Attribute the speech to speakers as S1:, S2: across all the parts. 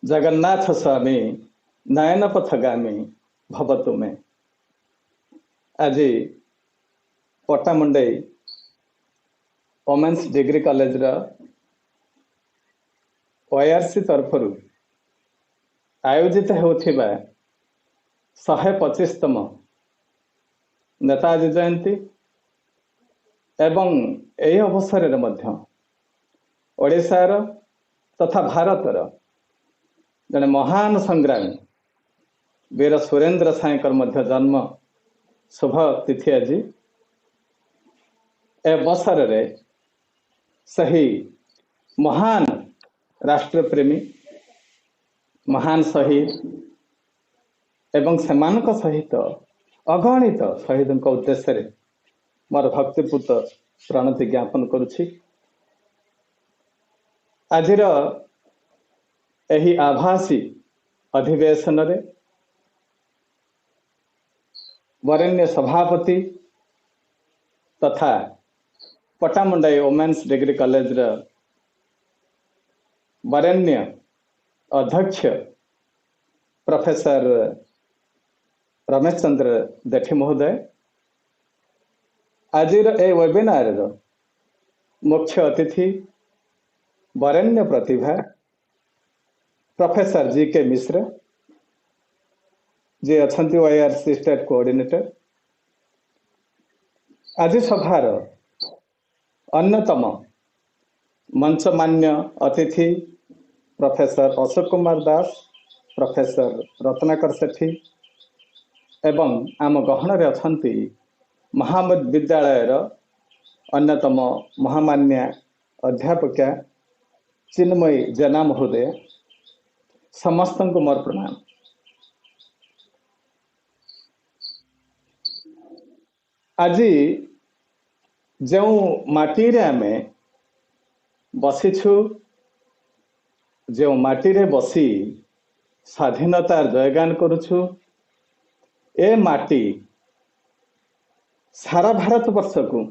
S1: जगन्नाथ स्वामी नयन पथगामी भवतु में। आज Pattamundai women's degree college OIRC तरफ आयोजित होथिबा 125तम नेताजी जयंती एवं यही अवसर में ओडिशार तथा भारतर जने महान संग्रामी वीर सुरेंद्र साईकर मध्य जन्म शुभ तिथि आज अवसर रे सही महान राष्ट्रप्रेमी महान शहीद एवं सेमानक सहित अगणित शहीद उद्देश्य रे मोर भक्तिपूत प्रणति ज्ञापन करुछि। आजिर एही आभासी अधिवेशन रे वरेण्य सभापति तथा पट्टामुंडई वोमेन्स डिग्री कॉलेज वरेण्य अध्यक्ष प्रोफेसर रमेश चंद्र देठी महोदय आज ए वेबिनार मुख्य अतिथि वरेण्य प्रतिभा प्रोफेसर GK मिश्र जे अछंती OIRC स्टेट कोऑर्डिनेटर। आज सभार अन्यतम मंचमान्य अतिथि प्रोफेसर अशोक कुमार दास प्रोफेसर रत्नाकर सेठी एवं आम गहन अछंती महाविद्यालय अन्यतम महामान्य अध्यापिका चिन्मयी जेना महोदय समस्त को मोर प्रणाम। आज जो माटी रे आमे बसीछु जो माटी रे बसी स्वाधीनता जयगान करुछु ए माटी सारा भारत वर्ष को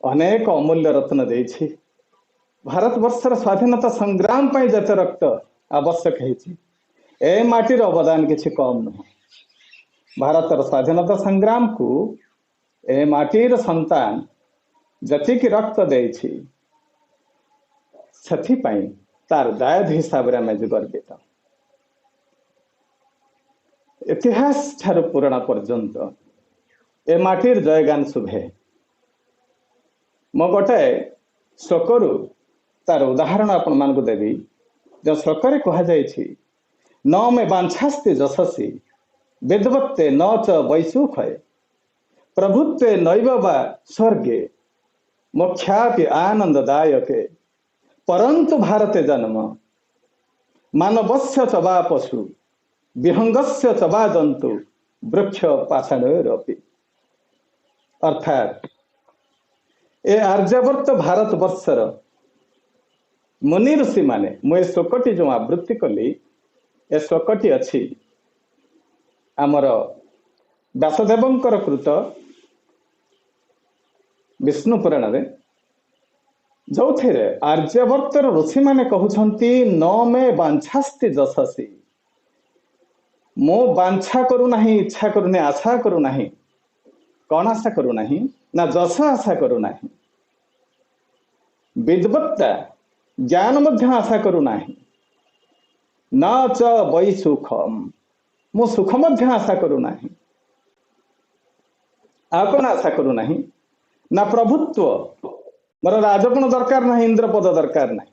S1: अनेक अमूल्य रत्न देछि। भारत वर्षर स्वाधीनता संग्राम पर जते रक्त आवश्यक है ए माटीर अवदान किछि कम न। भारतर स्वाधीनता संग्राम को ए माटीर संतान जतिक रक्त देछि सेथिपाई तार दायद हिसाब रे आमे गर्वित। इतिहास ठारू पुराण पर्यंत ए माटीर जयगान शुभे। मो गोटे श्लोकरू तार उदाहरण आपण मान को देवी जो श्लोक कह जाइछि न मे वांछास्ति जशसि विद्वत्ते न च वैसुखे प्रभुत्वे नैव वा स्वर्गे मोक्षापि आनंददायके परंतु भारते जन्म मानवस्य च वा पशु विहंगस्य च वा जंतु वृक्ष पाषाणैरपि। अर्थात ए आर्यवर्त भारत वर्षर मुनि ऋषि माने मुझे श्लोकटी जो आवृत्ति कली ए श्लोकटी अच्छी आमर व्यासदेवंकर कृत विष्णु पुराण रे जो थे आर्यवर्तर ऋषि माने कहउछंती न मे वांछास्ति जशसि मो वांछा करू नाही इच्छा करू नाही आशा करू नाही। कौन आशा करू नाही ना जश आशा करू नाही। विद्वत्ता ज्ञान मध्य आशा करू नाही। न च वै सुखम मो सुख मध्य आशा करू नाही। आ कौन आशा करू नाही ना प्रभुत्व मोर राजगुण दरकार नहीं इंद्रपद दरकार नहीं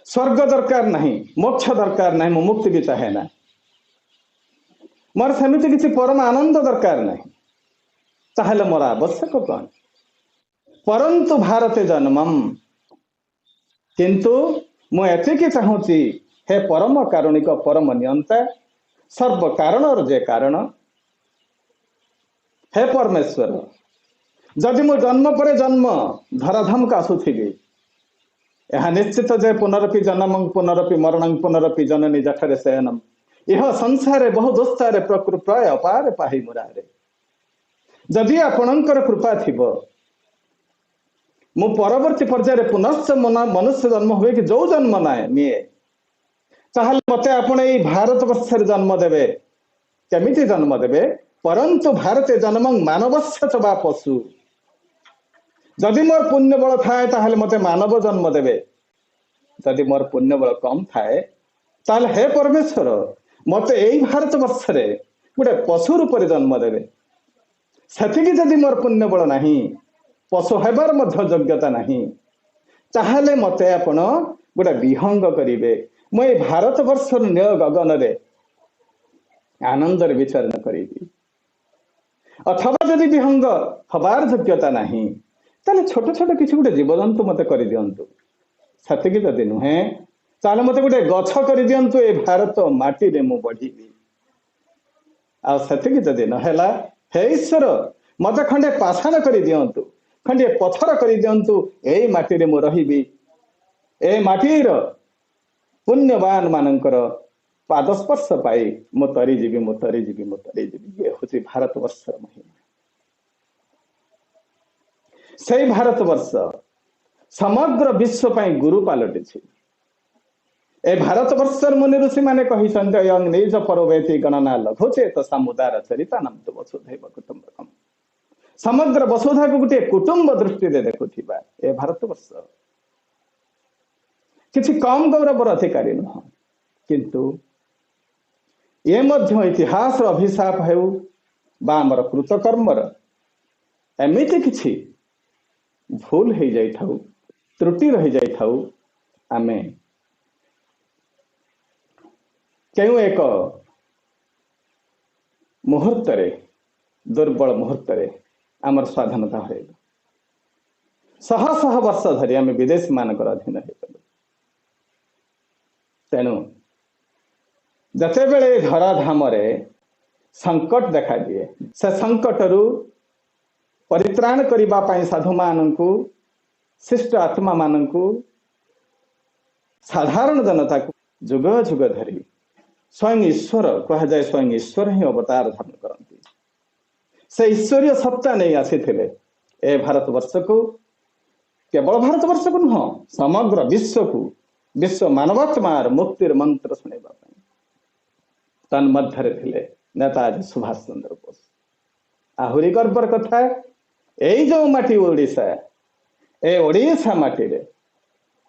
S1: स्वर्ग दरकार नहीं मोक्ष दरकार नहीं मो मुक्ति भी चाहे ना मोर सेमिति किसी परम आनंद दरकार नहीं ताहले मोर आवश्यक कौन परंतु भारते जन्मम किंतु मु एतिकी चाहूची हे परम कारुणिक परम नियंता सर्व कारण और जे कारण हे परमेश्वर जदि मो जन्म पर जन्म धराधाम का आसुथी यह निश्चित जे पुनरपि जन्म पुनरपि मरण पुनरपि जननी जठरे शयनम यह संसार बहु दुस्तारे प्रकृति अपार पाहि मुरारे। जदि आपणकर कृपा थिबो मु परवर्ती पर्याय पुनश्च मनुष्य जन्म हुए कि जो जन्म ना निए ताहले मते आपण एई भारत वर्षर जन्म देबे केमिति जन्म देबे परंतु भारते जन्मं मानवस्य च वा पशु जदि मोर पुण्य बल थाए ताहले मते मानव जन्म देबे जदि मोर पुण्य बल कम थाए ताहले हे परमेश्वर मते एई भारत वर्षरे गोटे पशु रूप जन्म देबे सेतिकी जदि मोर पुण्य बल नाही पशु हेबार मध्य योग्यता नाही ताहले मते आपण गोटे विहंग करिवे मैं भारत वर्षर नील गगन रे आनंद विचरण करी अथवा जदि विहंग हबार योग्यता नाही ताले छोट छोट किसी गोटे जीवजंतु मते कर दिंतु सेतिकी जदि नुहे ताले मते गोटे गछ कर दिंतु ए भारत माटी रे मु बढ़ीबी आ सेतिकी जदि नहेला हे ईश्वर मते खंडे पाषाण कर दिंतु खंडे पत्थर कर दिंतु एई माटी रे मु रहिबी ए माटीर पुण्यवान मानकर पादस्पर्श पाई मु तरी जीवी मु तरी जीवी मु तरी जीवी ये हूँ भारत वर्षर महिमा से भारत वर्ष समग्र विश्व पाई गुरु पालटि ए भारत वर्षर मुनि ऋषि माने कही निज परवेति गणना लघुचेत समुदार चरिता नाम तो वसुधैव कुटुंबकम समग्र वसुधा को गोटे कुटुंब दृष्टि देखुथिबा ए भारत वर्ष किसी कम गौरवर अधिकारी नुह किंतु ये मध्य इतिहास अभिशाप हेउ बा आमर कृतकर्मर एमिति किछि भूल हो जाई थाउ त्रुटि रही जाई थाउ आमे केउ एक मुहूर्त रे दुर्बल मुहूर्त रे आमर स्वाधीनता हरैल शह शह वर्ष धरी आम विदेशी मानकर अधीन हो तेणु जते बेले धराधाम रे संकट देखा दिए से संकट रु परित्राण करिबा पाई साधु माननकु शिष्ट आत्मा माननकु साधारण जनता को जुग जुग धरी स्वयं ईश्वर कहा जाए स्वयं ईश्वर ही अवतार धारण करती से ईश्वरीय सत्ता नहीं आसी ए भारत वर्ष को केवल भारत वर्ष को नुह समग्र विश्व को विश्व मानवात्मार मुक्तिर मंत्र शुणा तन्मध्य थे नेताजी सुभाष चंद्र बोस आहुरी गर्वर कथा यही जो माटी ओडिशा ए ओडिशा माटी रे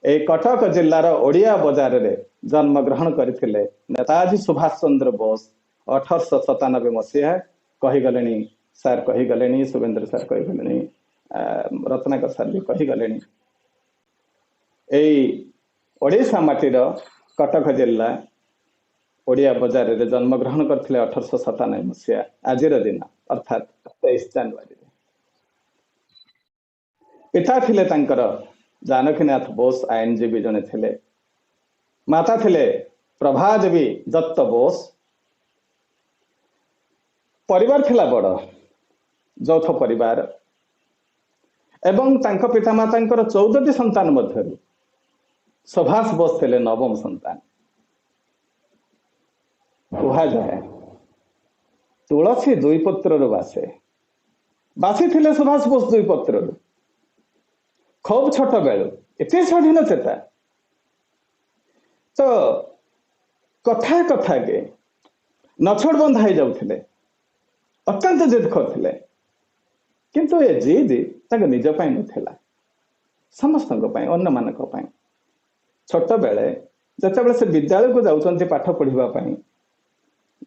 S1: ए कटक जिल्लार ओडिया बजार रे जन्म ग्रहण करथिले नेताजी सुभाष चंद्र बोस 1897 मसीहा कहीगले सार कहीगले सुरेंद्र सार कहीगले रत्नाकर सार भी कहीगले यही ओडिशा माटीर कटक जिल्ला ओडिया बजार रे जन्म ग्रहण करथिले 1897 मसीहा आज दिन अर्थात 23 जनवरी पिता थिले तांकर जानकीनाथ बोस आईनजीवी जने थिले माता थिले प्रभा देवी दत्त बोस परिवार थिला बड़ यौथ परिवार एवं तांको पिता मातांकर 14टी संतान मध्यरु सुभाष बोस थिले नवम संतान कहा जाए तुलसी दुई पत्र बासे बासी थिले सुभाष बोस दुई पत्र खूब छोट बेलू एत स्वाधीन चेता तो कथा कथा के नछड़ बंधा ही जाउथिले अत्यंत जिद करथिले किंतु ए जिद ताके निज पई नथिला समस्तक पई अन्य मानक पई छोट बेले जते बेले से विद्यालय को जाउचंती पाठ पढ़िबा पई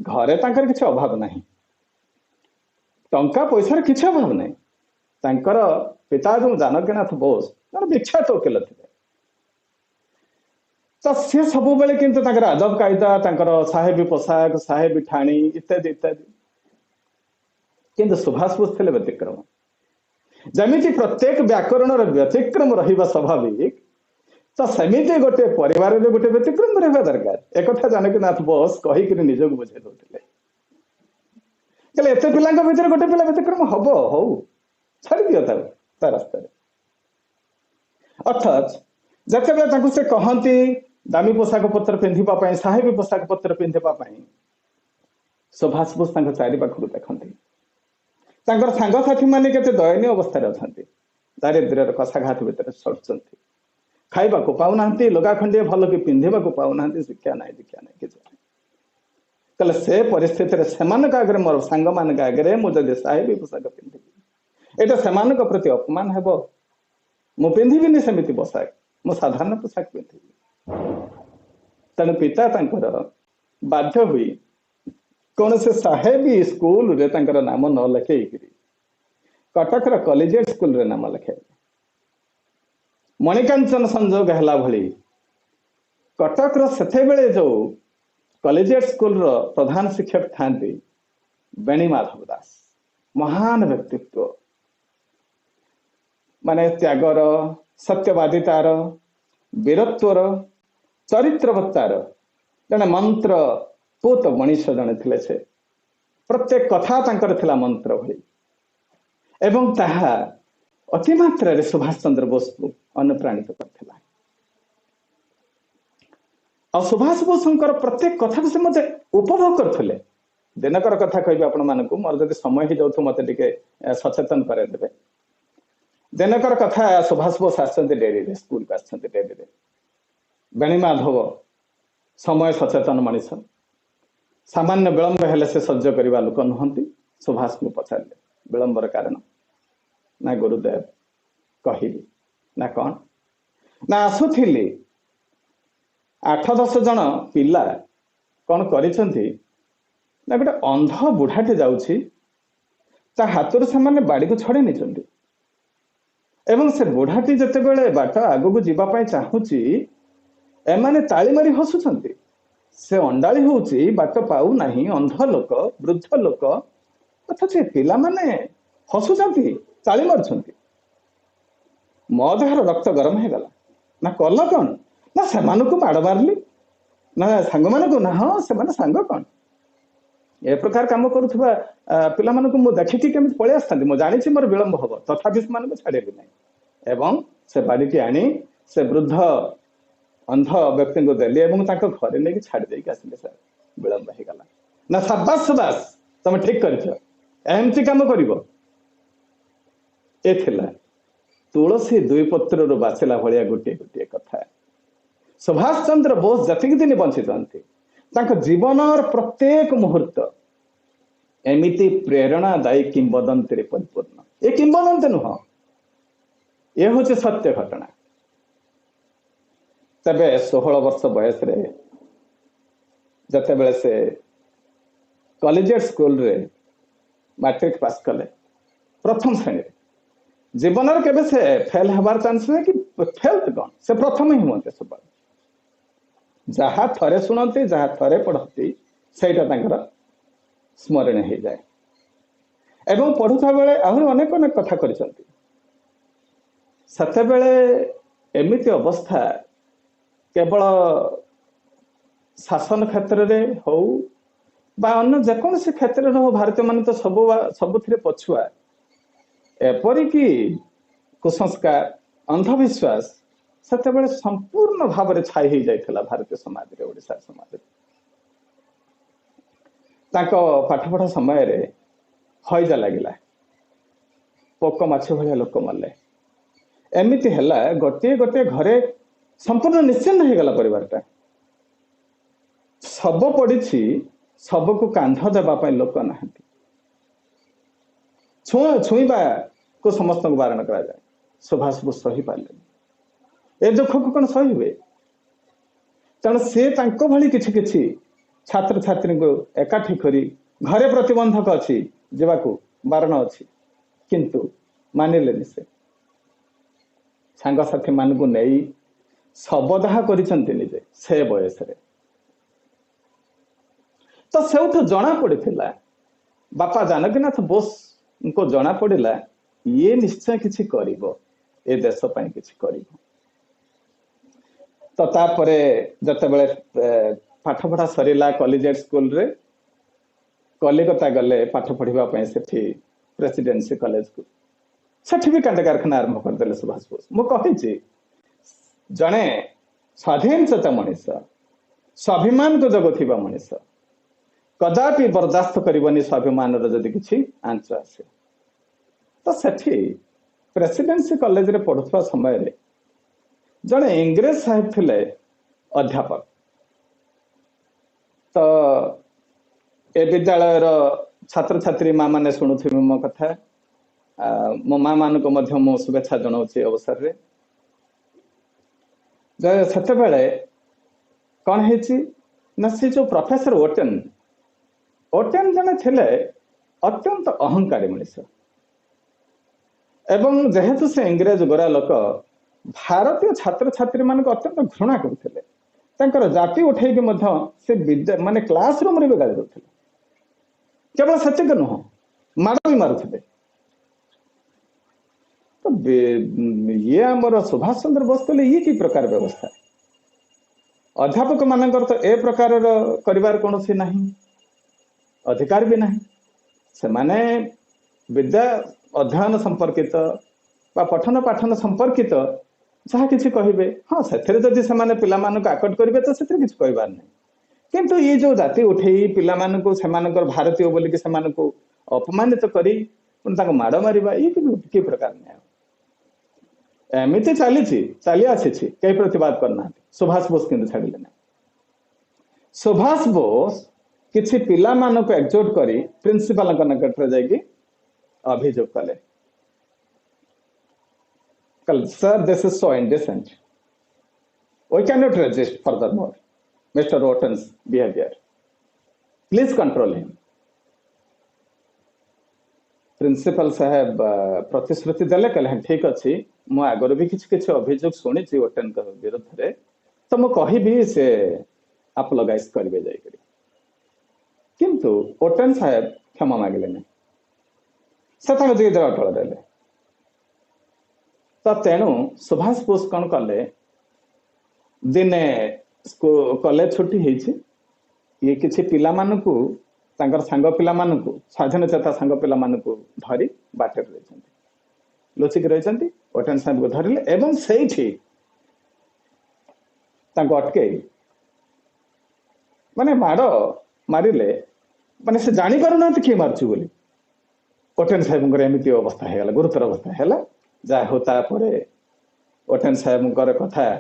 S1: घरे तांकर किछ अभाव नाही टंका पैसार किछ अभाव नाही तांकर पिता जो जानकीनाथ बोस विख्यात वकील थे तो सी सब बेले किंतु आदब कायदा साहेबी पोशाक साहेबी ठाणी इत्यादि इत्यादि किंतु सुभाष बोस थे व्यतिक्रम जमी प्रत्येक व्याकरण व्यतिक्रम रहा स्वाभाविक तो सेमती गोटे परिवार गोटे व्यतिक्रम रहा दरकार एक जानकीनाथ बोस कहीकि निजक बुझे दौले एत पिला भर गोटे पिला व्यतिक्रम हम हौ छाड़ दियो ता रास्ता अर्थात जिते से कहती दामी पोशाक पत्र पिंधा साहेबी पोशाक पत्र पिंधा सुभाष बोस चारि पाखु देखते सांगसाथी मैंने केते दयनीय अवस्था अच्छा दारिद्र्यर कषाघात भितर चलुंट खाइबा को पाउना लुगा खंडे भल कि पिंधिबा को पाउना शिक्षा ना दीक्षा ना कि कल से परिस्थिति आगे मोर सांग मान आगे मुझे साहेबी पोशाक पिंधि एटा से प्रति अपमान हेब मु पिंधिबिनी सेमती पोशाक मु साधारण पोशाक पिंधि तेणु पिता बाध्य हुई कौन से साहेबी स्कूल रे नाम न लिखे कटक कॉलेजिएट स्कूल रे नाम लिखे मणिकांचन संजोग है भली कटक से जो कॉलेजिएट स्कूल रो प्रधान शिक्षक था बेणी माधव दास महान व्यक्तित्व माने त्यागर सत्यवादितार वीरत्वर चरित्रवत्तार जने मंत्र पूत मनीष जने थिले से प्रत्येक कथा तांकर थिला मंत्र भली एवं ताहा अति मात्रा रे सुभाष चंद्र बोस को अनुप्राणित करथिला और सुभाष बोसंकर प्रत्येक कथा को से मते उपभोग करथिले दिनकर कथा कहबी आपण मानकु मोर जदि समय ही जाउथु मते टिके सचेतन करे देबे दिनकर कथा सुभाष बोस आछन्ते डेरी रे स्कूल का आछन्ते डेरी रे बेणी माधव समय सचेतन मनीष सामान्य विलंब हेले से सज्ज करवा लोक नुहंती सुभाष को पचारे विलंबर कारण ना गुरुदेव कहली ना कौन ना आसुथिली 8-10 जन पिला कौन करिसंती ना गोटे अंध बुढ़ाटे जाउछि ता हाथर से माने बाड़ी को छड़े निचंती एवं से बुढ़ाटी जते बेले बाट आगु को जीवा पई चाहूछि एमाने ताली मारी हसुछंती से अंडाली होउछि बाट पाउ नाही अंध लोक वृद्ध लोक अथच पिला माने हसुछंती ताली मारछंती मो देहर रक्त गरम हे गला ना कल कौन ना से माड़ मारली ना सांग मान को ना हाँ से सांग कौन ए प्रकार काम करुवा पिला मु देखिकी केमी पलि आसता मु जानी मोर विलंब हम तथापि से छाड़ेबी ना एवं से बाड़ी आनी से वृद्ध अंध व्यक्ति को देली एवं घरे नहीं छाड़ देकी आसिले सर विलंब हो गला ना साबास सुबास तुम ठीक करमती कम कर तुलसी दुई पत्र बासिला भाया गोटे गोटे कथा सुभाष चंद्र बोस जतिक दिन बंचित जीवन प्रत्येक मुहूर्त एमिति प्रेरणादायी किंबदंती परिपूर्ण ये किंबदंती नुह ये हूँ सत्य घटना तबे 16 वर्ष बयस जते बेले से कॉलेजिएट स्कूल रे मैट्रिक पास कले प्रथम श्रेणी जीवन केबे से फेल हबार चांस है कि फेल कौन से प्रथम ही हुए सब जहाँ थरे शुणती जहाँ थरे पढ़ती से स्मरण हो जाए एवं पढ़ुता बेले आहरी अनेक अनेक कथा करते एमिति अवस्था केवल शासन क्षेत्र में हो बा अन्य जेकोसी क्षेत्र में हो भारतीय मान तो सबुथिरे पछुआ एपरिक कुसंस्कार अंधविश्वास से संपूर्ण भाव में छाई हो जाता भारतीय समाज रे ओडिशा समाज पाठपढ़ा समय हईजा लगिला पोक माछ भाया लोक मरले एमती है गोटे गोटे घरे संपूर्ण निश्चिन्न हो गला परिवारटा सब पड़ी सब को कांध देवाई लोक ना छुईबा को समस्त को बारण करा जाए सुभाष बोस सही पारे ए दुख को कौन सही हुए तेणु सी भली किछि किछि छात्र छात्री को एकाठी करी घरे प्रतिबंधक अच्छी जावाकू बारण अच्छी किंतु मानिले से सांगसाथी मान को नहीं शवदाह करिसेंते से बयस तो से जना पड़ा बापा जानकीनाथ बोस को जना पड़ा ये निश्चय किछि करिवो ए देश पई किछि करिवो तो तापरे जते बेले पाठ पढ़ा सरीला कॉलेजिएट स्कूल रे कलिकता गले पाठ पढ़िबा पई सेठी प्रेसिडेंसी कॉलेज को सेठी भी कांड कारखाना आरंभ कर देले सुभाष बोस मु कहिछि जणे स्वाधीन चेता मनीष स्वाभिमान को जग थिबा मनीष कदापि बर्दास्त करबनी स्वाभिमान रो जदि किछि आंच आसे तो सेठी प्रेसिडेंसी कॉलेज रे पढ़ुवा समय रे जड़े इंग्रेज साहेब थिले अध्यापक। तो ए विद्यालय छात्र छात्री माँ मैंने शुणुवे मो कथा मो माँ मान को मो शुभेच्छा जनाऊँ अवसर रे से कौन है ना से जो प्रोफेसर ओटेन ओटेन जने थिले अत्यंत अहंकारी मनुष्य एवं जेहेतु से इंग्रेज गोरा लोक भारतीय छात्र छात्री मान अत्यंत घृणा करते जाति उठे से विद्या माने क्लासरूम रे गाड़ी दौले केवल सेतिक नुह माड़ भी मारुले। तो ये आमर सुभाष चंद्र बोस कहले ये कि प्रकार व्यवस्था अध्यापक मानकर तो ए प्रकार करिवार कौन सी नहीं अधिकार भी नहीं से माने विद्या अध्ययन संपर्कित बा पठन पाठन संपर्कित जहाँ किसी कहे हाँ से जदि से पिला आकट करेंगे तो से किसी कहबार नहीं किंतु ये जो जाति उठे पिला भारतीय बोल कि अपमानित करी माड़ मारिबा ये कि प्रकार न्याय एमती चली आसी कई प्रतिवाद करना। सुभाष बोस किंतु छाड़िले ना सुभाष बोस किसी पिला मानक एकजुट करी प्रिंसिपल निकट में जाइए अभियोग कले sir this is so indecent we can not resist further more mister Oaten's behaviour please control him. Principal साहेब प्रतिश्रुति देले कहले ठीक अच्छी मु आगर भी किसी अभियोग शुणी ओटेन विरुद्ध रे तो मु कहि से आप लगाइज करेंगे जाकर किंतु ओटेन साहेब क्षमा मांगले नहीं से जीद अटल देले। तो तेणु सुभाष बोस कौन कले दिने कॉलेज छुट्टी ये किसी पिला मानकु तांकर सांग पिला मानकु स्वाधीन चेता सांग पिला मानकु धरी बाटे रही लुचिक रही ओटेन साहेब को धरिले एवं से अटके माने माड़ मारिले माने से जानी पारु ना किए मार्चु बोली ओटेन साहेब एमती अवस्था है गुरुतर अवस्था है जहाँ होता ओटेन साहेब कथा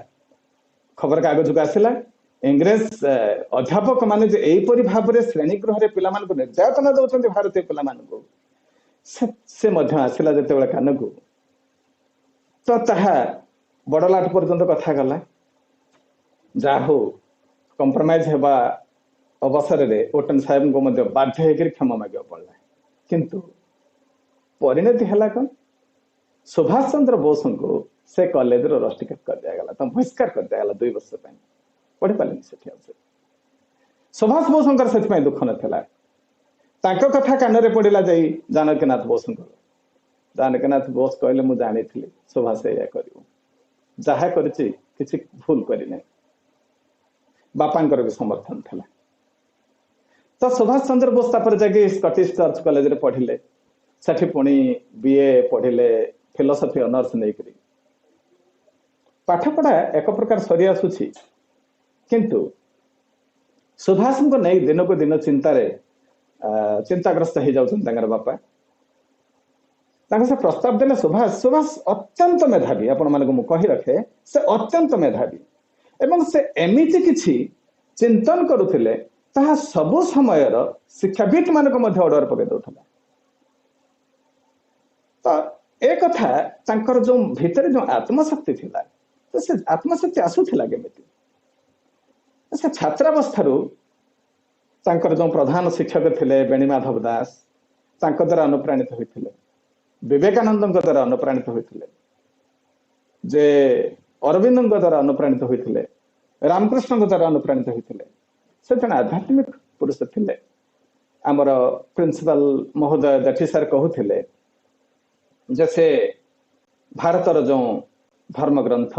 S1: खबर कागज को आसला इंग्रेज अध्यापक माने जे एपरि भाव में श्रेणीगृह रे पिला मानकु निर्यातना दउछन्ते भारतीय पिला मानकु से मध्य आसला जते कान को तो ताहा बड़लाट पर्यंत कथा गला जा हो कंप्रोमाइज हेबा अवसर रे ओटेन साहेब को मध्य बाध्य होकर क्षमा मांगे पड़ला किंतु परिणति है कौन सुभाष चंद्र बोस को से कॉलेज रस्टिकेट कर दिया तो बहिष्कार कर दिया 2 वर्ष पढ़ी पारे से सुभाष बोस से दुख नाला कथा कान में पड़ा जा जानकीनाथ बोस जानकीनाथ बोस कहले मुझे जानी सुभाष या कर जहा कर किसी भूल करना बापांकर भी समर्थन था। तो सुभाष चंद्र बोस जाके स्कॉटिश चर्च कॉलेज रे पढ़िले सेठी पुणी बीए पढ़िले फिलोसफी ऑनर्स नहीं करी पाठ पढ़ा एक प्रकार सरी आसुची किंतु सुभाष को नहीं दिन को दिन चिंताग्रस्त हो जाऊँ बापा से प्रस्ताव देले सुभाष अत्यंत मेधावी आपण मानक मु कहि रखे से अत्यंत मेधावी एवं से एमिति किछि चिंतन करुथिले ताहा सबु समय शिक्षाविद मानक मध्य ऑर्डर पके दउथला। तो एक कथा तांकर जो भीतर जो आत्मशक्ति थिला तो से आत्मशक्ति आसुथिला केमिति से छात्रावस्थारू तांकर जो प्रधान शिक्षक थिले बेणीमाधव दास तांको द्वारा अनुप्राणित होइथिले विवेकानंद द्वारा अनुप्राणित होइथिले जे अरविंद द्वारा अनुप्राणित होइथिले रामकृष्ण द्वारा अनुप्राणित होइथिले से जन आध्यात्मिक पुरुष थिले आमर प्रिंसिपल महोदय जठी सर कहूथिले जैसे भारतर जो धर्म ग्रंथ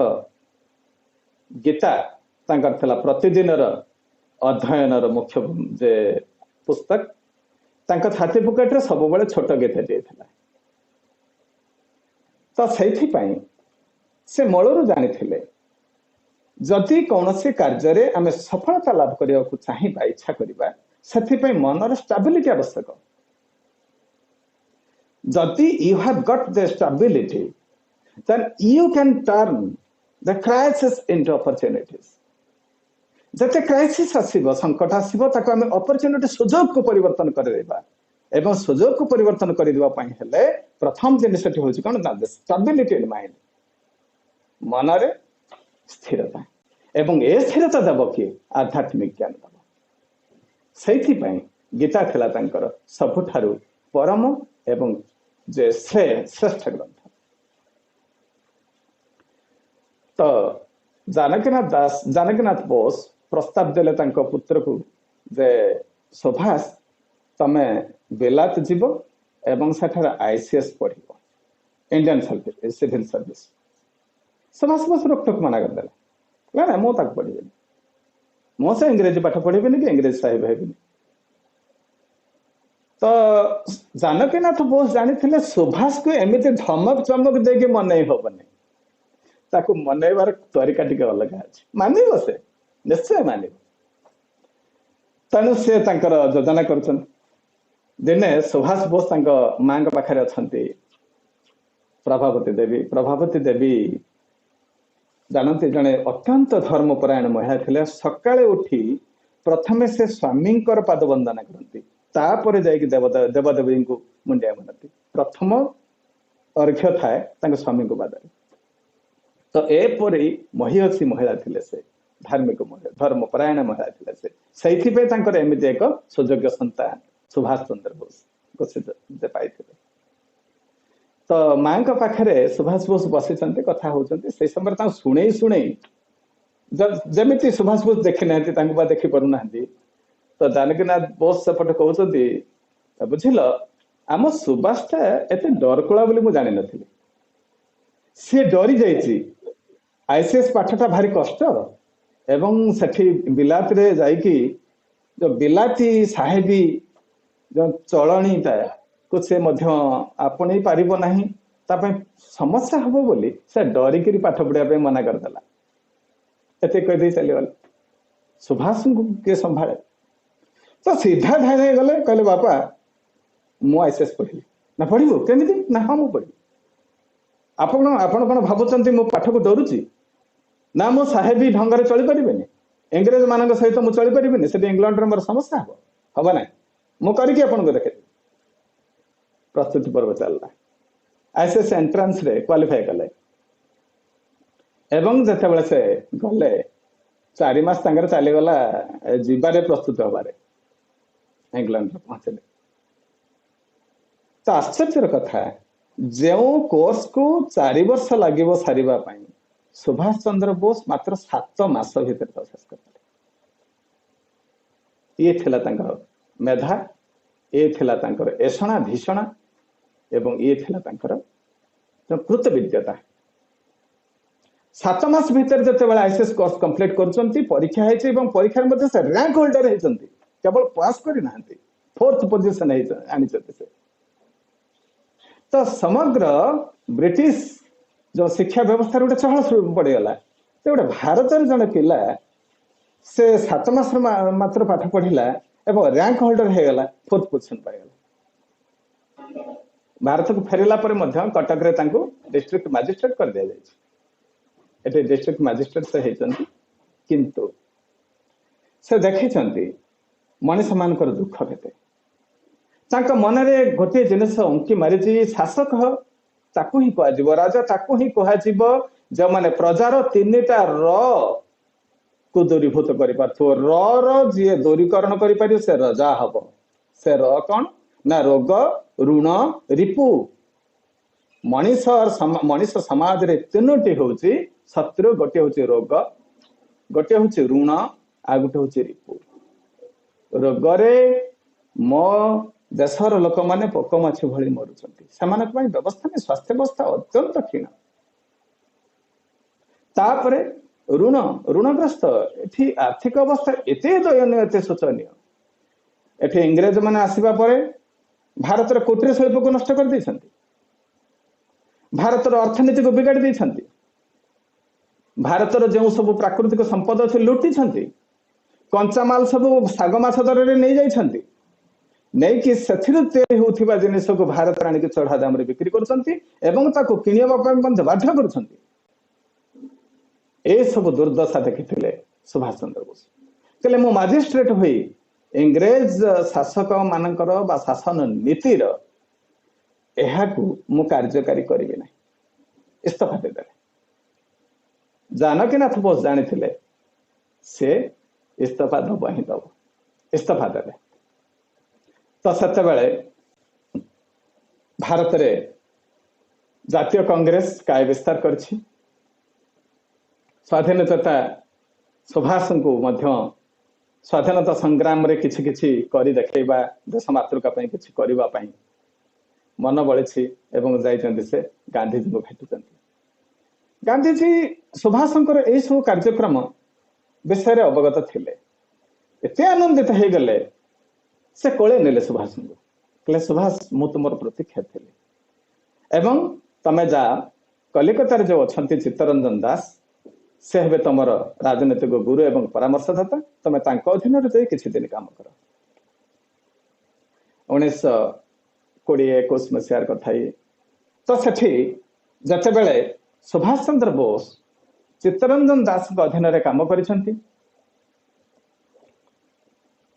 S1: गीता तांकर थिला प्रतिदिन अध्ययन मुख्य जे पुस्तक तांका छाती पकेट रे सब बळे छोट गीता दिएथिला। तो से मूलर जानी जदि कौन से कार्य आम सफलता लाभ करने को चाहिए इच्छा करवा से मनर स्टेबिलिटी आवश्यक जदि you have got the stability then you can turn the crisis into opportunities जते क्राइसिस आसीबो संकट आसीबो ताको हम अपॉर्चुनिटी सुजोग को परिवर्तन कर देबा एवं सुजोग को परिवर्तन कर देबा पई हेले प्रथम जिनिसटी होची कोन ना स्टेबिलिटी इन माइंड मनरे स्थिरता एवं ए स्थिरता देव किए आध्यात्मिक ज्ञान देव से गीता थिला तांकर सबुठारु परम एवं जे श्रेष्ठ ग्रंथ तो जानकीनाथ दास जानकीनाथ बोस प्रस्ताव देले तांको पुत्र को जे सुभाष तमे बेलात जीव एवं सेठार आईसीएस पढ़िबो Indian service civil service Subhas Bose रोकटोक मना कर देला ना मो तक पढ़िबेनी मो से इंग्रेजी पाठ पढ़िबेनी कि इंग्रेजी साहिब हेबिनी तो जानकीनाथ बोस जानी सुभाष को एमती धमक चमक देके मन हबनी ताकू मनैबार तरीका टिके अलग अछि मानिबो से निश्चय मानिबो तनु से तांकर योजना करछन दिने सुभाष बोस तांक मां के पाखरे अछंती प्रभावती देवी जानते जने अत्यंत धर्मपरायण महिला थिले सकाळे उठी प्रथमे से स्वामी पाद वंदना करती तापर जाइक देवदेवी को मुंडिया मानती प्रथम अर्घ्य थाए तांक स्वामी को पादरे तो एपरी महिषी महिला थिले से धार्मिक महिला धर्मपरायण महिला थिले से सैथि पे तांकर एमिति एक सुयोग्य संतान सुभाष चंद्र बोस को से पाइथिले तो मां का पाखरे सुभाष बोस बसिचंते कथा होचंते से समय ता सुनै सुनै जेमिति सुभाष बोस देखि नांती तांको बा देखि परु नांती तो जानकीनाथ बोस सपट कहउचंती बुझिलो आम सुभाषटा एते डरकुला बोली मु जानि नथिली से डरी जाइछि आईसीएस पाठटा भारी कष्ट एवं सेठी बिलात रे जाइकी जो बिलाती साहेबी जो चलणीटा को से मध्य आपणे पारिबो नाही तापे समस्या हबो बोली से डरी करी पाठ पढ़िया पे मना कर देला एते कह दे चली वाला सुभाष को के संभाळे तो सीधा धाई गले कहले बापा मु आईसीएस पढ़ी ना पढ़िबो केमिति ना हम पढ़ी आपण कोन भाबुचंती मो पाठ को डरुची ना मो साहेबी ढंगरे चली परिबेनी इंग्रेज मानक सहित मु चली परिबेनी से इंग्लैंड रे मोर समस्या हबो ना मु करिके आपण को देखे प्रस्तुति पर्व चलला आईसीएस एंट्रेंस रे क्वालिफाई कले एवं जते बेले से गले 4 मास तांगर चली गला जिबारे प्रस्तुत होबारे इंग्लैंड रे पहुंचले तो आश्चर्यर कथा जो कोर्स को 4 वर्ष लागिबो सारिबा पई सुभाष चंद्र बोस मात्र 7 मास भीतर प्रोसेस करते ये थिला तांकर मेधा ये थिला तांकर एषणा भीषणा एवं ये थिला तांकर कृत विद्यता 7 मास भीतर जते बेला आईसीएस कोर्स कंप्लीट करचंती परीक्षा हेछि एवं परीक्षा मध्ये से रैंक होल्डर हेचंती केवल पास करि नाहंती 4th पोजीशन हे आनी चते से तो समग्र ब्रिटिश जो शिक्षा व्यवस्था गोटे चहल पड़गला तो गोटे भारत जड़े पिला से 7 मास मात्र पाठ पढ़ला एवं रैंक होल्डर हो गला 4th पोजीशन पाइगला भारत को फेरला पर कटक रे तांको डिस्ट्रिक्ट मजिस्ट्रेट कर दिया जाए डिस्ट्रिक्ट मजिस्ट्रेट से होती किंतु से देखी मनीष मानकर दुख केते मन में गोटे जिनस अंकी मारी शासक ताकू ही कह राजा ताकू ही कह जो माने प्रजार 3टा र को दूरीभूत कर जी दूरीकरण कर से रजा हम से र कौन ना रोग ऋण रिपु मनीष समाज रे 3टी होची शत्रु गोटे होची रोग गोटे होची ऋण आ गोटे होची रिपु रोगरे मो देशर लोक मैंने पोकमाछी भली मरुचंती व्यवस्था में स्वास्थ्य व्यवस्था अत्यंत क्षीण तापरे ऋण ऋणग्रस्त एठी आर्थिक अवस्था एते दयनीय एते शोचनीय एठी इंग्रेज माने आसीबा परे भारतर कुटीर शिल्प को नष्ट कर देछंती भारतर अर्थनीति को बिगाड़ी देछंती भारतर जो सब प्राकृतिक संपद अच्छे लुटी कंचामाल सब साग माछ दर रे नहीं जाइछंती नहीं कि तैयारी होथिबा जिनिस को भारत आनी के चढ़ा दाम रे बिक्री करछंती एवं ताको किनिबा पय बंद बाध्य करछंती ए सब दुर्दशा देखिथिले सुभाष चंद्र बोस कहले मो मजिस्ट्रेट होई इंग्रेज शासक मानकर बा शासन नीतिर एहाकू मु कार्यकारी करिवे ना इस्तीफा देदे जानकीनाथ बोस जानी से इस्तीफा दब ही दब इस्तीफा देले तो सेते बेले भारत रे जातीय कांग्रेस काय विस्तार करछि स्वाधीनता सुभाष को मध्य स्वाधीनता संग्राम रे किछि किछि करि देखैबा देश मातृका पई किछि करिबा पई मन बळिछि एवं जाइछन्ति से गांधी जी को भेटुछन्ति गांधी जी सुभाषंकर एई सब कार्यक्रम विषय अवगत थिले एते आनंदित हे गले से कोले नेले सुभाष को कहले सुभाष मु तुमर प्रतीक्षा थिले एवं तमे जा कलिकता जो अछन्ति चित्तरंजन दास से हेबे तमर राजनीतिक गुरु एवं परामर्शदाता तमे तांको अधीन रे किछि दिन काम कर 1920-21 मसियार कथाई तो सेठी जते बेले सुभाष चंद्र बोस चित्तरंजन दास के अधीन रे काम करिसंती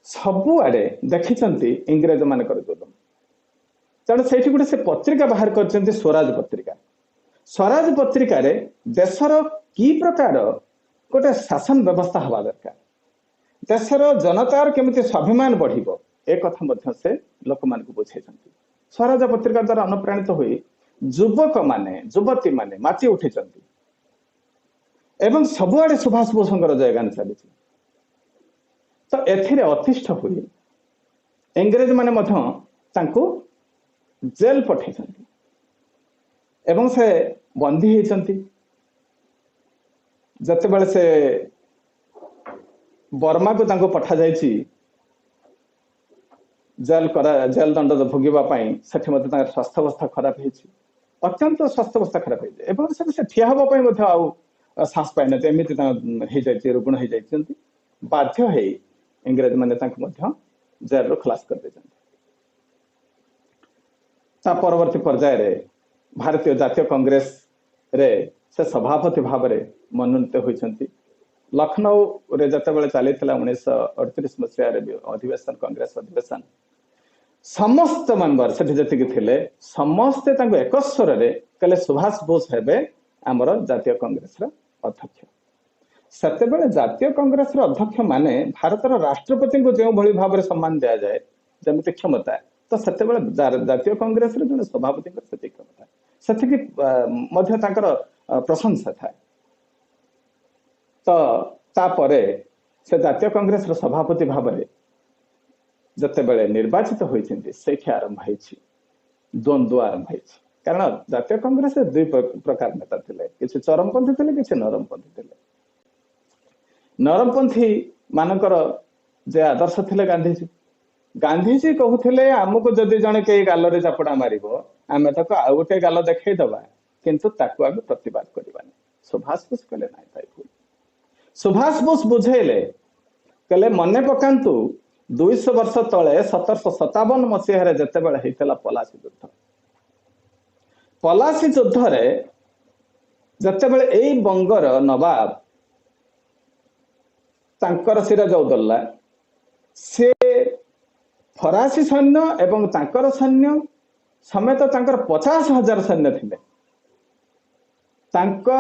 S1: सबु आडे देखिसंती इंग्रेज मानकर जुलम तेणु से गोटे से पत्रिका बाहर कर स्वराज पत्रिका रे देशर की प्रकार गोटे शासन व्यवस्था हवा दरकार देशर जनतार केमिति स्वाभिमान बढ़िबो ए कथा मध्य से लोक मान को बुझाई स्वराज पत्रिका द्वारा अनुप्राणित हुई युवक माने युवती माने माची उठी एवं सबुआडे सुभाष बोसंकर जयगान चली तो एथिरे अतिष्ठ हुई इंग्रेज माने मध्य तांको जेल पठे एवं से बंदी होती जते बेले से बर्मा को तांको पठा जायछि जेल दंड भोगिबा पई सेठी मते तांकर स्वास्थ्य अवस्था खराब होइछि अत्यंत स्वास्थ्य अवस्था खराब होइछि एवं से ठिया हबा पई मते आउ सांस पाइ नते एमिति ता हे जायछि रुग्ण हे जायछन्ति बाध्य हे इंग्रेज माने तांको मध्य जेल रो खलास कर देछन्ति ता परवर्ती पर्याय रे भारतीय जातीय कांग्रेस रे से सभापति भाव रे मनोनीत होइछन्ति लखनऊ रे जते बेले चली 1938 मसिया रे अधिवेशन कांग्रेस अधिवेशन समस्त मेंबर सेठी जति थिले समस्त तांको एक स्वर रे कहले सुभाष बोस हेबे हमर जातीय कांग्रेस रा अध्यक्ष सेते बेले जातीय कांग्रेस रा अध्यक्ष माने भारत रा राष्ट्रपति को जेउ भली भाव रे सम्मान दिया जाए जमिति क्षमता तो सेते बेले जातीय कांग्रेस रे जने सभापति कर सेति क्षमता सेति की मध्य तांकर प्रशंसा था तो तापरे से जातीय कांग्रेस रो सभापति भाव रे जते बेले निर्वाचित होइछन्ति सेठी आरंभ होइछि द्वंद्व आरंभ होइछि कारण जातीय कांग्रेस रे दुई प्रकार नेता थिले किछि चरमपंथी थिले किछि नरमपंथी थिले नरमपंथी मानकर जे आदर्श थिले गांधीजी कहूथिले आमको जदि जने के गाल रे चापड़ा मारिबो आमे तक आ गोटे गाल देखै दबा किंतु ताकू आगे प्रतिवाद करबानी सुभाष बोस कहले नाही ताई भूल सुभाष बोस बुझेले कहले मने पकांतु 200 वर्ष तले 1757 मसीह रे जते बेले हेतला पलासी युद्ध रे जते बेले एई बंगर नवाब तांकर सिराजउद्दौला से फरासी सैन्य एवं तांकर सैन्य समेत तांकर 50,000 सैन्य थिले तांको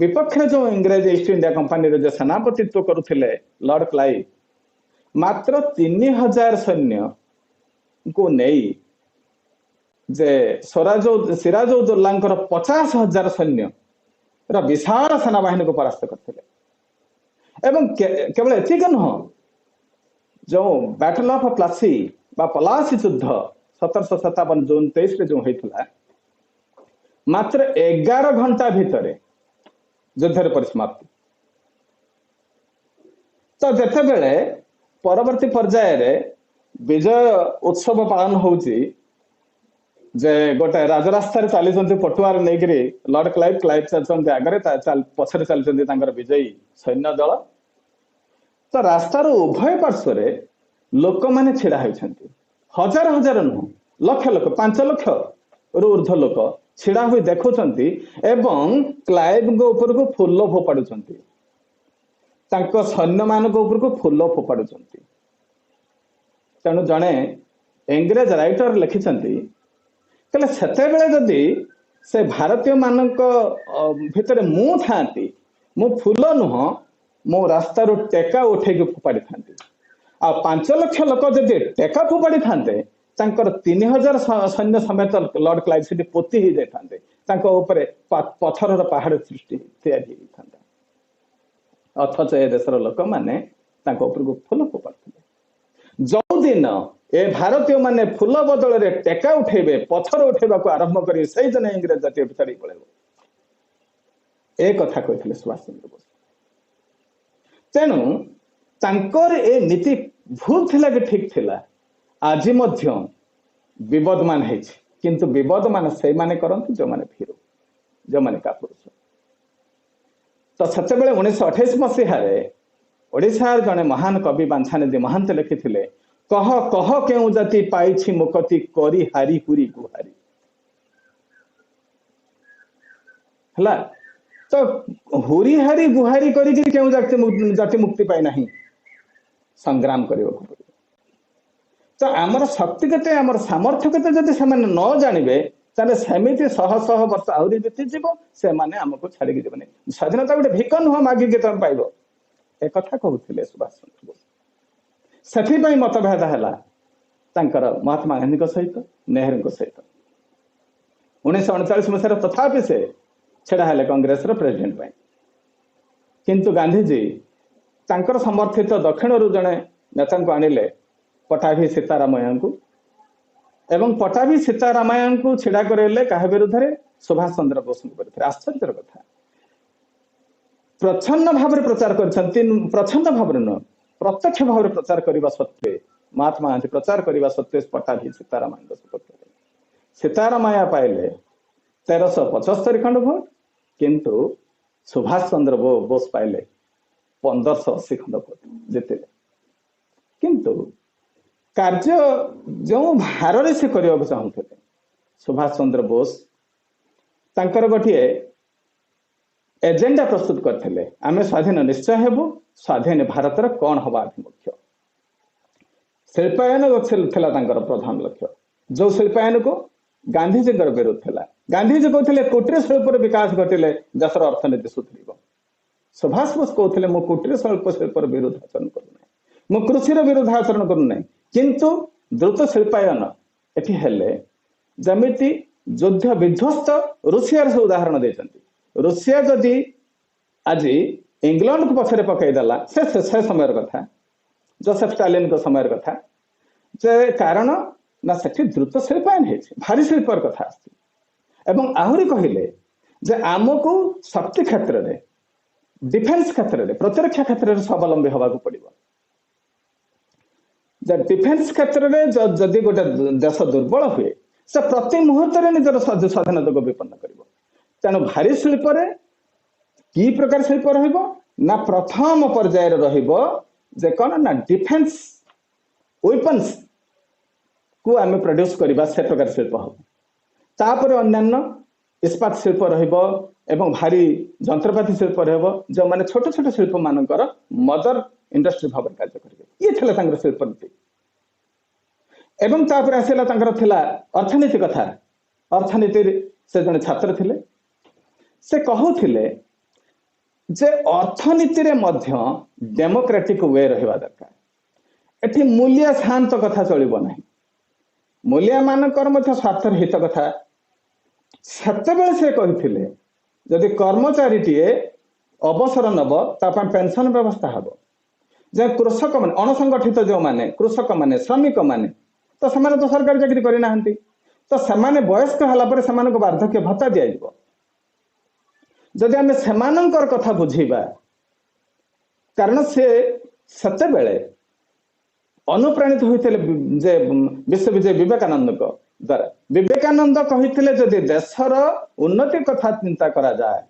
S1: विपक्ष जो इंग्रेज ईस्ट इंडिया कंपनी रे जो सेनापतित्व करुथिले लॉर्ड क्लाइव मात्र 3,000 सैन्य को नहीं जे सिराजउद्दौलांकर 50,000 सैन्य रा विशाल सेना बाहिनी को परास्त करथिले एवं केवल एतिक न जो बैटल ऑफ प्लासी बा पलासी युद्ध 1757 जून 23 रे जो हेतला मात्र 11 घंटा भितरे युद्धर परिसमाप्ति तो जते बेले परवर्ती पर्याय रे विजय उत्सव पालन होउची जे गोटे राजरास्ता रे चली जंती पटुआर नेगिरी लॉर्ड क्लाइव चलते आगरे पछरे चली जंती तांकर विजयी सैन्य दल तो रास्तार उभय पार्श्व रे लोक माने छिड़ा होइछन्ति हजार हजार नुह लक्ष 5 लाख रु ऊर्ध्व लोक छिड़ा हुई देखुଛନ୍ତି एवं क्लाइव ऊपर को फूल फोपाड़ुଛନ୍ତି तांको सैन्य मान ऊपर फूल फोपाड़ुଛନ୍ତି तेणु जड़े इंग्रेज राइटर लिखिଛନ୍ତି कहले सेतेबेले जदि से भारतीय मानक भितर मु थांती मु फूल नुह मो रास्ता रो टेका उठे फोपाड़ी था आ 5 लाख लोक जदि टेका फोपाड़ी थांते तांकर 3000 सैन्य समेत लॉर्ड क्लाइव सेठी पोती ही जाते पथर पहाड़ सृष्टि तैयारी था अथच ए देशर लोक मैंने फूल फोपाड़ी जो दिन ए भारतीय माने फूल बदल रे टेका उठेबे पथर उठेबा को आरंभ करी सही जने इंग्रेज जातीय पिछाड़ी पळेबो ए कथा कहिथिले सुभाष चंद्र बोस तेणु तांकर ए नीति भूल थिला कि ठीक थिला आज मध्य विवादमान है किंतु विवादमान से माने करंतु जो माने भीरु जो माने कापुरुष तो सते बेले 1928 मसीह रे ओडिसा जने महान कवि बांछानिधि महांत लिखिथिले कह कह केउ जाति पाइछि मुक्ति करी हारी पुरी गुहारी हला तो हुरी हारी गुहारी करी कि केउ जाति मुक्ति पाइ नाही संग्राम करियो तो आमर शक्ति केते आमर सामर्थ्य केते जदि से माने न जानिबे ताने सेमिति शह शह वर्ष आउरी बीती जीवो से माने हमको छाड़ी के जीवने स्वाधीनता गोटे भिक नुह मागी के तुम पाइबो ए कथा कहउथिले सुभाष चंद्र बोस सेठी पई मतभेद हला तांकर महात्मा गांधी सहित नेहरू सहित 1939 मसीह तथापि से छेड़ा हेले कांग्रेस रो प्रेसिडेंट पई किंतु गांधी जी तांकर समर्थित दक्षिण रु जने नेता को आनिले पटाभी सीतारामय्या को एवं पटाभी सीतारामय्या को छिड़ा करले काहे विरुद्ध रे सुभाष चंद्र बोस विरुद्ध आश्चर्यर कथा प्रच्छन्न भाव प्रचार करछंती प्रच्छन्न भाव न प्रत्यक्ष भाव प्रचार करबा सत्वे महात्मा गांधी प्रचार करबा सत्वे पटाभी सीतारामय्या सपक्ष सीतारामय्या पाइले 1375 खंड भोट किंतु सुभाष चंद्र बोस पाइले 1580 खंड भोट जितिले किंतु कार्य जो भार से करने चाहते सुभाष चंद्र बोस तांकर गोटे एजेंडा प्रस्तुत करते आमे स्वाधीन निश्चय हेबु स्वाधीन भारतर कौन हवा अभिमुख्य शिल्पायन थिला तांकर प्रधान लक्ष्य जो शिल्पायन को गांधीजी विरोध थिला गांधीजी कहते कुटीर शिल्प विकास घटिले देशर अर्थनीति सुधर सुभाष बोस कहते मु कुटीर शिल्प विरोध आचरण करूना मु कृषि विरोध आचरण करूना किंतु द्रुत शिल्पायन एठी हेले जमिति युद्ध विध्वस्त रूसिया से उदाहरण देछंती रूसिया जदि आज इंग्लैंड को पछरे पकई देला से समय कथा जोसेफ स्टालिन को समय कथा जे कारण ना सेठी द्रुत शिल्पायन है भारी शिल्पर कथा आसी एवं आहुरी कहिले जे आमको शक्ति क्षेत्र रे डिफेंस क्षेत्र रे प्रतिरक्षा क्षेत्र रे स्वावलंबी होबाक पड़िबो डिफेंस क्षेत्र में जदि गोटे देश दुर्बल हुए से प्रति मुहूर्त निजर स्वाधीनता को विपन्न कर तेणु भारी शिल्प कि प्रकार शिल्प ना प्रथम पर्यायर जे कौन ना डिफेंस वेपन्स को आम प्रोड्यूस करवा से प्रकार शिल्प हम तापर अन्य इस्पात शिल्प एवं भारी जंत्रपाति शिल्प जो माने छोट छोट शिल्प मानकर मदर इंडस्ट्री भाव कार्य करेंगे ये थे शिल्प नीति एवं तापर आसला अर्थनीति कथा अर्थनीति से जड़े छात्र थिले से कहूथिले जे अर्थनीति रे मध्य डेमोक्रेटिक वे रहिबा दरकार एठी मूल्य शांत कथा चलिबो नाही मूल्य मानकर मध्य स्वार्थ हित कथा सेते बेले से कहिथिले जदि कर्मचारीटीए अवसर नब तापा पेंशन व्यवस्था हबो जे कृषक मान अणसंगठित जो माने कृषक माने श्रमिक माने तो सेमाने तो सरकारी चाकरी करि नाहंती तो सेमाने वयस्क हला पर सेमाने को वार्धक्य भत्ता दिया जिवो जदि आमे सेमानंकर कथा बुझीबा कारण से सते बेले अनुप्राणित होइतले जे विश्वविजय विवेकानंद को द्वारा विवेकानंद कहितले जदि देशर उन्नति कथा चिंता करा जाए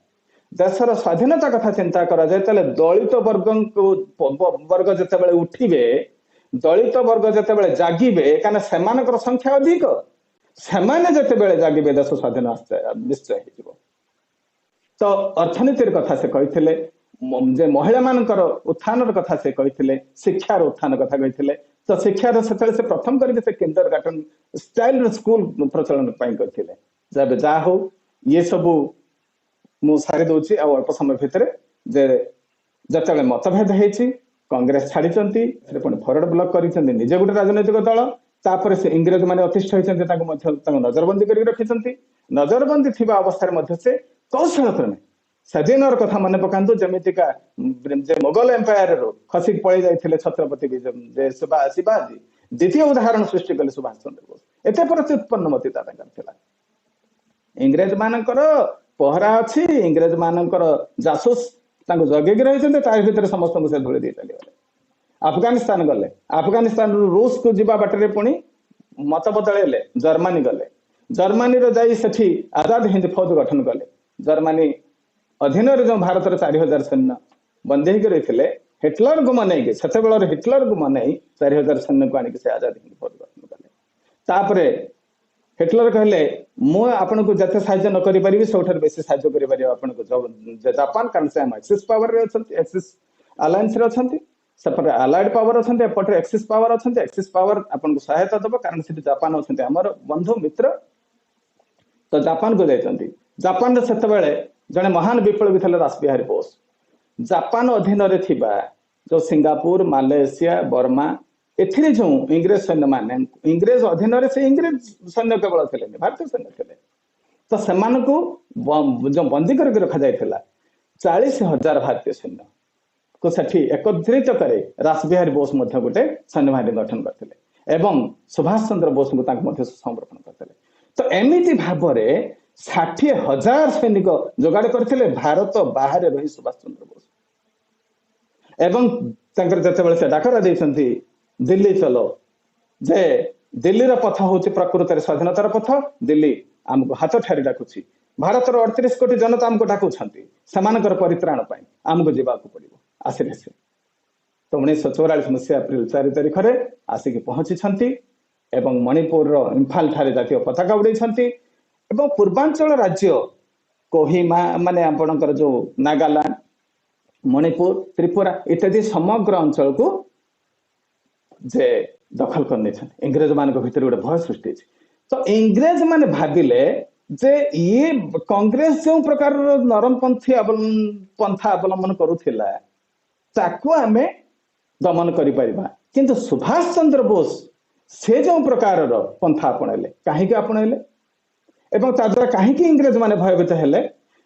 S1: देशर स्वाधीनता कथा चिंता करा जाए तले दलित वर्ग जेतेबेले उठिबे दलित वर्ग जेतेबेले जागिबे काना सेमानकर संख्या अधिक ସେମାନେ ଯେତେବେଳେ ଜାଗିବେ ଦେଶ ସ୍ୱାଧୀନ ନିଶ୍ଚୟ ହେଇଯିବ। ତ ଅର୍ଥନୀତିର କଥା ସେ କହିଥିଲେ, ଯେ ମହିଳା ମାନଙ୍କର ଉତ୍ଥାନର କଥା ସେ କହିଥିଲେ, ଶିକ୍ଷାର ଉତ୍ଥାନ କଥା କହିଥିଲେ। ତ ଶିକ୍ଷାର ସେତେବେଳେ ସେ ପ୍ରଥମ କରିକି ସେ କିଣ୍ଡର ଗାର୍ଟନ ଷ୍ଟାଇଲର ସ୍କୁଲ ପ୍ରଚଳନ ପାଇଁ କହିଥିଲେ। ଯାହା ହଉ ଇଏ ସବୁ ମୁଁ ସାରି ଦଉଛି ଆଉ ଅଳ୍ପ ସମୟ ଭିତରେ, ଯେ ଯେତେବେଳେ ମତଭେଦ ହେଇଛି କଂଗ୍ରେସ ଛାଡିଛନ୍ତି, ପୁଣି ଫରୱାର୍ଡ ବ୍ଲକ କରିଛନ୍ତି ନିଜେ ଗୋଟେ ରାଜନୈତିକ ଦଳ, ତାପରେ ସେ ଇଂରେଜ ମାନେ ଅତିଷ୍ଠ ହୋଇଛନ୍ତି, ତାଙ୍କୁ ମଧ୍ୟ ତାଙ୍କୁ ନଜରବନ୍ଦୀ କରିକି ରଖିଛନ୍ତି। ନଜରବନ୍ଦୀ ଥିବା ଅବସ୍ଥାରେ ମଧ୍ୟ ସେ କୌଶଳ କ୍ରମେ ସେଦିନର କଥା ମନେ ପକାନ୍ତୁ, ଯେମିତିକା ଯେ ମୋଗଲ ଏମ୍ପାୟାରରୁ ଖସିକି ପଳେଇ ଯାଇଥିଲେ ଛତ୍ରପତି ଯେ ଶିବାଜୀ, ଦ୍ୱିତୀୟ ଉଦାହରଣ ସୃଷ୍ଟି କଲେ ସୁଭାଷ ଚନ୍ଦ୍ର ବୋଷ। ଏତେ ପ୍ରତି ଉତ୍ପନ୍ନମତିତା ତାଙ୍କର ଥିଲା। ଇଂରେଜ ମାନଙ୍କର ପହରା ଅଛି, ଇଂରେଜ ମାନଙ୍କର ଜାସୁସ ତାଙ୍କୁ ଜଗିକି ରହିଛନ୍ତି, ତା ଭିତରେ ସମସ୍ତଙ୍କୁ ସେ ଧୂଳି ଦେଇ ଚାଲିଗଲେ। ଆଫଗାନିସ୍ତାନ ଗଲେ, ଆଫଗାନିସ୍ତାନରୁ ରୁଷକୁ ଯିବା ବାଟରେ ପୁଣି ମତ ବଦଳେଇଲେ, ଜର୍ମାନୀ ଗଲେ, ଜର୍ମାନୀର ଯାଇ ସେଠି ଆଜାଦ ହିନ୍ଦ ଫୌଜ ଗଠନ କଲେ। ଜର୍ମାନୀ ଅଧୀନରେ ଯେଉଁ ଭାରତର 4000 ସୈନ୍ୟ ବନ୍ଦୀ ହେଇକି ରହିଥିଲେ, ହିଟଲରକୁ ମନେଇକି, ସେତେବେଳର ହିଟଲରକୁ ମନେଇ 4000 ସୈନ୍ୟକୁ ଆଣିକି ସେ ଆଜାଦ ହିନ୍ଦ ଫୌଜ ଗଠନ କଲେ। ତାପରେ ହିଟଲର କହିଲେ, ମୁଁ ଆପଣଙ୍କୁ ଯେତେ ସାହାଯ୍ୟ ନ କରିପାରିବି, ସବୁଠାରୁ ବେଶୀ ସାହାଯ୍ୟ କରିପାରିବ ଆପଣଙ୍କୁ ଜାପାନ, କାରଣ ସେ ଆମ ଏକ୍ସିସ୍ ପାୱାରରେ ଅଛନ୍ତି, ଏକ୍ସିସ୍ ଆଲାଏନ୍ସରେ ଅଛନ୍ତି। ସେପଟେ ଆଲାଏଡ ପାୱାର ଅଛନ୍ତି, ଏପଟେ ଏକ୍ସିସ୍ ପାୱାର ଅଛନ୍ତି। ଏକ୍ସିସ୍ ପାୱାର ଆପଣଙ୍କୁ ସହାୟତା ଦେବ, କାରଣ ସେଠି ଜାପାନ ଅଛନ୍ତି ଆମର ବନ୍ଧୁ ମିତ୍ର। ତ ଜାପାନକୁ ଯାଇଛନ୍ତି। ଜାପାନରେ ସେତେବେଳେ ଜଣେ ମହାନ ବିପ୍ଳବୀ ଥିଲେ ରାସବିହାରୀ ବୋଷ। ଜାପାନ ଅଧୀନରେ ଥିବା ଯୋଉ ସିଙ୍ଗାପୁର, ମାଲେସିଆ, ବର୍ମା, ଏଥିରେ ଯୋଉ ଇଂରେଜ ସୈନ୍ୟମାନେ, ଇଂରେଜ ଅଧୀନରେ ସେ ଇଂରେଜ ସୈନ୍ୟ କେବଳ ଥିଲେ, ଭାରତୀୟ ସୈନ୍ୟ ଥିଲେ। ତ ସେମାନଙ୍କୁ ଯୋଉ ବନ୍ଦୀ କରିକି ରଖାଯାଇଥିଲା, 40,000 ଭାରତୀୟ ସୈନ୍ୟ କୁ ସେଠି ଏକତ୍ରିତ କରି ରାସବିହାରୀ ବୋଷ ମଧ୍ୟ ଗୋଟେ ସୈନ୍ୟବାହିନୀ ଗଠନ କରିଥିଲେ ଏବଂ ସୁଭାଷ ଚନ୍ଦ୍ର ବୋଷଙ୍କୁ ତାଙ୍କୁ ମଧ୍ୟ ସମର୍ପଣ କରିଥିଲେ। ତ ଏମିତି ଭାବରେ 60,000 ସୈନିକ ଯୋଗାଡ଼ କରିଥିଲେ ଭାରତ ବାହାରେ ରହି ସୁଭାଷ ଚନ୍ଦ୍ର ବୋଷ। ଏବଂ ତାଙ୍କର ଯେତେବେଳେ ସେ ଡାକରା ଦେଇଛନ୍ତି ଦିଲ୍ଲୀ ଚଲୋ, ଯେ ଦିଲ୍ଲୀର ପଥ ହଉଛି ପ୍ରକୃତରେ ସ୍ୱାଧୀନତାର ପଥ, ଦିଲ୍ଲୀ ଆମକୁ ହାତ ଠାରି ଡାକୁଛି, ଭାରତର 38 କୋଟି ଜନତା ଆମକୁ ଡାକୁଛନ୍ତି, ସେମାନଙ୍କର ପରିତ୍ରାଣ ପାଇଁ ଆମକୁ ଯିବାକୁ ପଡିବ। ଆସିଲେ ସେ। ତ 1944 ମସିହା ଏପ୍ରିଲ 4 ତାରିଖରେ ଆସିକି ପହଞ୍ଚିଛନ୍ତି ଏବଂ ମଣିପୁରର ଇମ୍ଫାଲ ଠାରେ ଜାତୀୟ ପତାକା ଉଡେଇଛନ୍ତି ଏବଂ ପୂର୍ବାଞ୍ଚଳ ରାଜ୍ୟ କୋହିମା, ମାନେ ଆପଣଙ୍କର ଯୋଉ ନାଗାଲାଣ୍ଡ, ମଣିପୁର, ତ୍ରିପୁରା ଇତ୍ୟାଦି ସମଗ୍ର ଅଞ୍ଚଳକୁ ଯେ ଦଖଲ କରିନେଇଛନ୍ତି। ଇଂରେଜ ମାନଙ୍କ ଭିତରେ ଗୋଟେ ଭୟ ସୃଷ୍ଟି ହେଇଛି। ତ ଇଂରେଜ ମାନେ ଭାବିଲେ ଯେ ଇଏ କଂଗ୍ରେସ ଯେଉଁ ପ୍ରକାରର ନରମପନ୍ଥୀ ପନ୍ଥା ଅବଲମ୍ବନ କରୁଥିଲା, ତାକୁ ଆମେ ଦମନ କରିପାରିବା, କିନ୍ତୁ ସୁଭାଷ ଚନ୍ଦ୍ର ବୋଷ ସେ ଯେଉଁ ପ୍ରକାରର ପନ୍ଥା ଆପଣେଇଲେ, କାହିଁକି ଆପଣେଇଲେ ଏବଂ ତା ଦ୍ୱାରା କାହିଁକି ଇଂରେଜ ମାନେ ଭୟଭୀତ ହେଲେ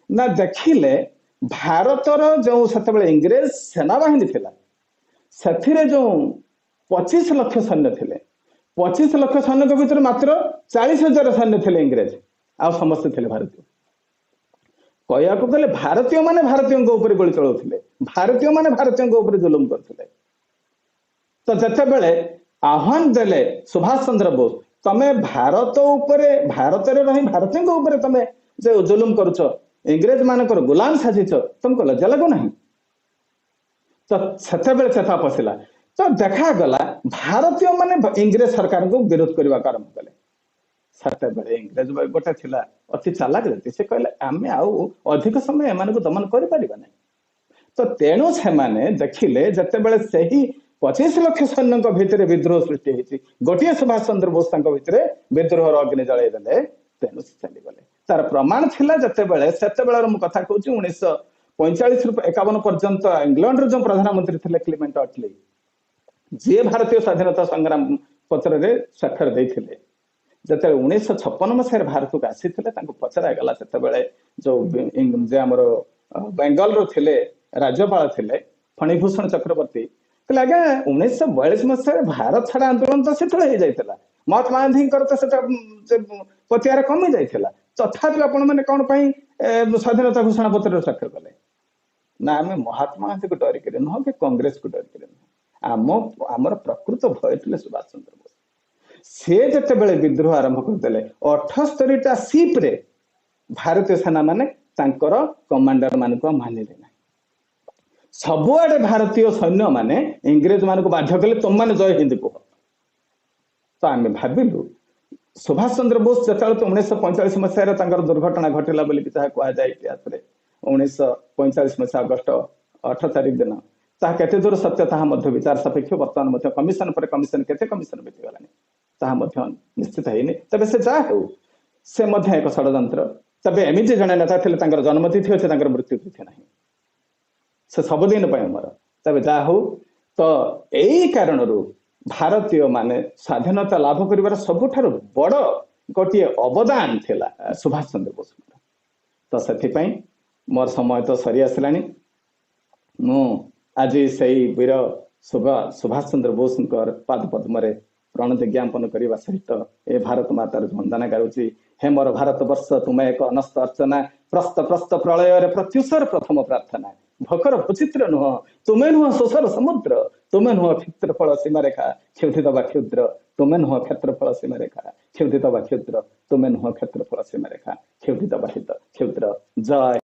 S1: ନା, ଦେଖିଲେ ଭାରତର ଯେଉଁ ସେତେବେଳେ ଇଂରେଜ ସେନାବାହିନୀ ଥିଲା, ସେଥିରେ ଯେଉଁ 25 ଲକ୍ଷ ସୈନ୍ୟ ଥିଲେ, 25 ଲକ୍ଷ ସୈନ୍ୟଙ୍କ ଭିତରେ ମାତ୍ର 40,000 ସୈନ୍ୟ ଥିଲେ ଇଂରେଜ, ଆଉ ସମସ୍ତେ ଥିଲେ ଭାରତୀୟ। କହିବାକୁ ଗଲେ ଭାରତୀୟ ମାନେ ଭାରତୀୟଙ୍କ ଉପରେ ଗୁଳି ଚଳାଉଥିଲେ, ଭାରତୀୟ ମାନେ ଭାରତୀୟଙ୍କ ଉପରେ ଜୁଲୁମ କରୁଥିଲେ। ତ ଯେତେବେଳେ ଆହ୍ୱାନ ଦେଲେ ସୁଭାଷ ଚନ୍ଦ୍ର ବୋଷ, ତମେ ଭାରତ ଉପରେ, ଭାରତରେ ରହି ଭାରତୀୟଙ୍କ ଉପରେ ତମେ ଯେ ଜୁଲୁମ କରୁଛ, ଇଂରେଜ ମାନଙ୍କର ଗୁଲାମ ସାଜିଛ, ତମକୁ ଲଜ୍ଜା ଲାଗୁନାହିଁ? ତ ସେତେବେଳେ ଚେତା ପଶିଲା। ତ ଦେଖାଗଲା ଭାରତୀୟ ମାନେ ଇଂରେଜ ସରକାରଙ୍କୁ ବିରୋଧ କରିବାକୁ ଆରମ୍ଭ କଲେ। ସେତେବେଳେ ଇଂରେଜ ଗୋଟେ ଥିଲା ଅତି ଚାଲାକ ଜାତି, ସେ କହିଲେ ଆମେ ଆଉ ଅଧିକ ସମୟ ଏମାନଙ୍କୁ ଦମନ କରିପାରିବା ନାହିଁ। ତ ତେଣୁ ସେମାନେ ଦେଖିଲେ ଯେତେବେଳେ ସେହି 25 ଲକ୍ଷ ସୈନ୍ୟଙ୍କ ଭିତରେ ବିଦ୍ରୋହ ସୃଷ୍ଟି ହେଇଛି, ଗୋଟିଏ ସୁଭାଷ ଚନ୍ଦ୍ର ବୋଷ ତାଙ୍କ ଭିତରେ ବିଦ୍ରୋହର ଅଗ୍ନି ଜଳାଇ ଦେଲେ, ତେଣୁ ସେ ଚାଲିଗଲେ। ତାର ପ୍ରମାଣ ଥିଲା ଯେତେବେଳେ, ସେତେବେଳର ମୁଁ କଥା କହୁଛି 1945 ରୁ 51 ପର୍ଯ୍ୟନ୍ତ ଇଂଲଣ୍ଡର ଯେଉଁ ପ୍ରଧାନମନ୍ତ୍ରୀ ଥିଲେ କ୍ଲିମେଣ୍ଟ ଅଟଲି, ଯିଏ ଭାରତୀୟ ସ୍ୱାଧୀନତା ସଂଗ୍ରାମ ପତ୍ରରେ ସ୍ୱାକ୍ଷର ଦେଇଥିଲେ, ଯେତେବେଳେ 1956 ମସିହାରେ ଭାରତକୁ ଆସିଥିଲେ, ତାଙ୍କୁ ପଚରାଗଲା ସେତେବେଳେ ଯୋଉ ଯେ ଆମର ବେଙ୍ଗଲର ଥିଲେ ରାଜ୍ୟପାଳ ଥିଲେ ଫଣୀଭୂଷଣ ଚକ୍ରବର୍ତ୍ତୀ, କହିଲେ ଆଜ୍ଞା 1942 ମସିହାରେ ଭାରତ ଛାଡ ଆନ୍ଦୋଳନ ତ ସେତେବେଳେ ହେଇଯାଇଥିଲା, ମହାତ୍ମା ଗାନ୍ଧୀଙ୍କର ତ ସେଟା ପତିଆରେ କମି ଯାଇଥିଲା, ତଥାପି ଆପଣ ମାନେ କଣ ପାଇଁ ସ୍ୱାଧୀନତା ଘୋଷଣା ପତ୍ରରେ ସ୍ୱାକ୍ଷର କଲେ? ନା, ଆମେ ମହାତ୍ମା ଗାନ୍ଧୀକୁ ଡରିକିରି ନୁହଁ କି କଂଗ୍ରେସକୁ ଡରିକିରି ନୁହଁ, ଆମର ପ୍ରକୃତ ଭୟ ଥିଲେ ସୁଭାଷ ଚନ୍ଦ୍ର ବୋଷ। ସେ ଯେତେବେଳେ ବିଦ୍ରୋହ ଆରମ୍ଭ କରିଦେଲେ, 78ଟା ସିପରେ ଭାରତୀୟ ସେନା ମାନେ ତାଙ୍କର କମାଣ୍ଡର ମାନଙ୍କୁ ମାନିଲେ ନାହିଁ। ସବୁଆଡେ ଭାରତୀୟ ସୈନ୍ୟ ମାନେ ଇଂରେଜ ମାନଙ୍କୁ ବାଧ୍ୟ କଲେ, ତମମାନେ ଜୟ ହିନ୍ଦ କୁହ। ତ ଆମେ ଭାବିଲୁ सुभाष चंद्र बोस जो 1945 मसीह दुर्घटना घटला कहुए इतिहास 1945 मसीहा अगस्ट 8 तारिख दिन ताहा केते दूर सत्य ताहा विचार सापेक्ष बर्तमान कमिशन पर कमिशन केते कमिशन बीतीगलानी ताहा निश्चित है तबे से जा हो से एक षड्यंत्र तबे एमती जड़े नेता थे जन्मतिथि अच्छे मृत्यु तिथि ना से सबुदिन मोर तबे जा हो तो यही कारण भारतीय माने स्वाधीनता लाभ कर सबुठ बड़ गोटे अवदान थिला सुभाष चंद्र बोस तो से मोर समय तो सरी आसला मु आज से वीर सुभाष चंद्र बोस पाद पद्म प्रणति ज्ञापन करने सहित ए भारत मातार वंदना करुच्ची हे मोर भारत वर्ष तुम एक अनस्त अर्चना प्रस्त प्रस्त प्रलय प्रत्युषर प्रथम प्रार्थना भकर भचित्र नुह तुम्हें नुह शोषर समुद्र तुम्हें नुह क्षेत्रफल सीमारेखा क्षुधित क्षुद्र तुम्हें नुह क्षेत्रफल सीमारेखा क्षुधित क्षुद्र तुम्हें नुह क्षेत्रफल सीमारेखा क्षुधित क्षुद्र जय।